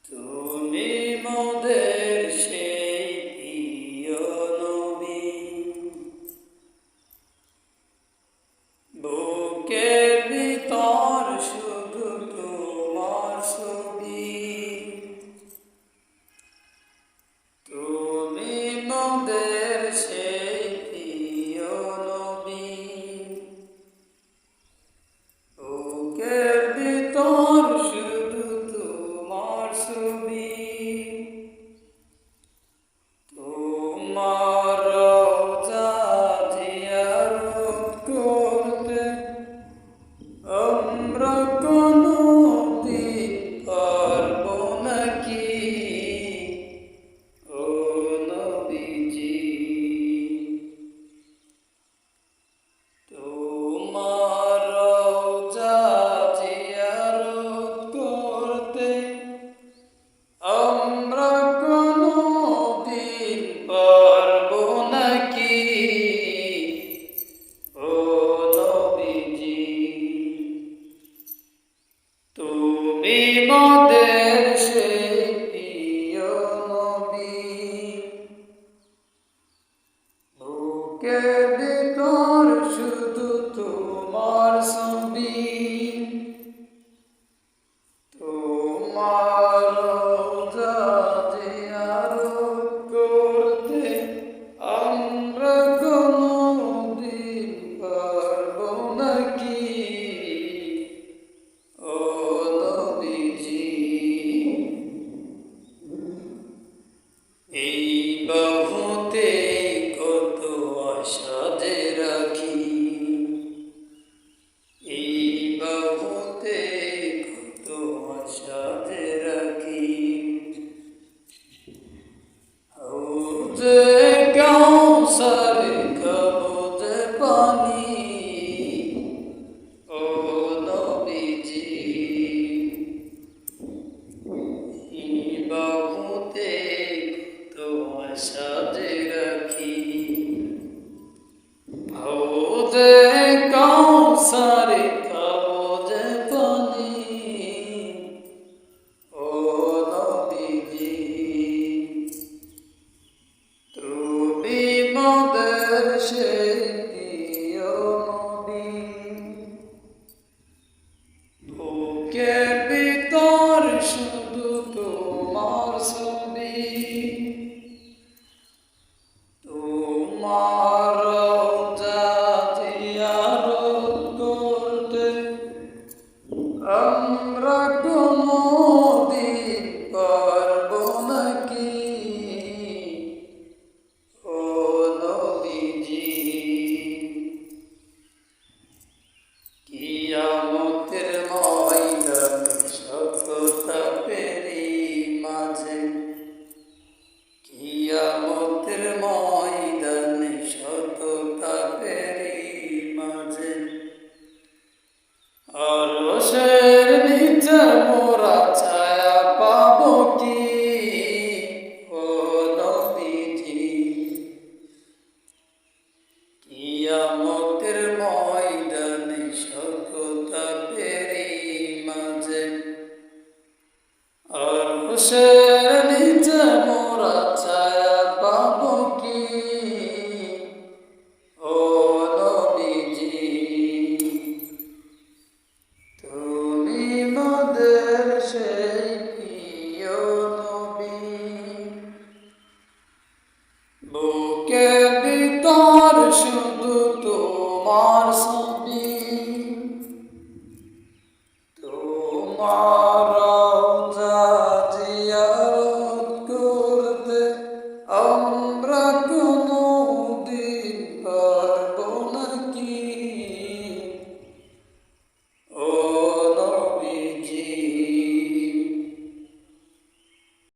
তুমি মোদের সেই প্রিয় নবী, বুকের ভিতর শুধু তোমার ছবি। তুমি মোদের সেই প্রিয় নবী, বুকের ভিতর শুধু তোমার ছবি। তোমার রওজা জিয়ারত করতে আমরা কোনদিন পারব নাকি, ও নবীজি। তোমার রওজা জিয়ারত করতে আমরা কোনদিন পারব নাকি, ও নবীজি। তুমি মোদের সেই প্রিয় নবী, বুকের ভিতর শুধু তোমার ছবি। তোমার রওজা জিয়ারত করতে আমরা কোনদিন পারব নাকি, ও নবীজি। এই বাহুতে কত আশা যে রাখি, এই বাহুতে কত আশা যে রাখি। হাউজে কাউসার খাবো যে পানি, ও নবীজি। এই বাহুতে কত আশা যে রাখি, হাউজে কাউসার খাবো যে পানি, ও নবীজি। তুমি মোদের সেই প্রিয় নবী, বুকের ভিতর শুধু তোমার ছবি। তোমার রওজা জিয়ারত করতে আমরা কোনদিন পারব নাকি, ও নবীজি। কিয়ামতের ময়দানে শত তাপেরই মাঝে, কিয়ামতের ময়দানে শত তাপেরই মাঝে, আরশের নিচে মোরা ছায়া পাবো কি, ও নবীজি। কিয়ামতের ময়দানে শত তাপেরই মাঝে, আরশের নিচে মোরা ছায়া পাবো কি, ও নবীজি। তুমি মোদের সেই প্রিয় নবী, বুকের ভিতর শুধু তোমার ছবি।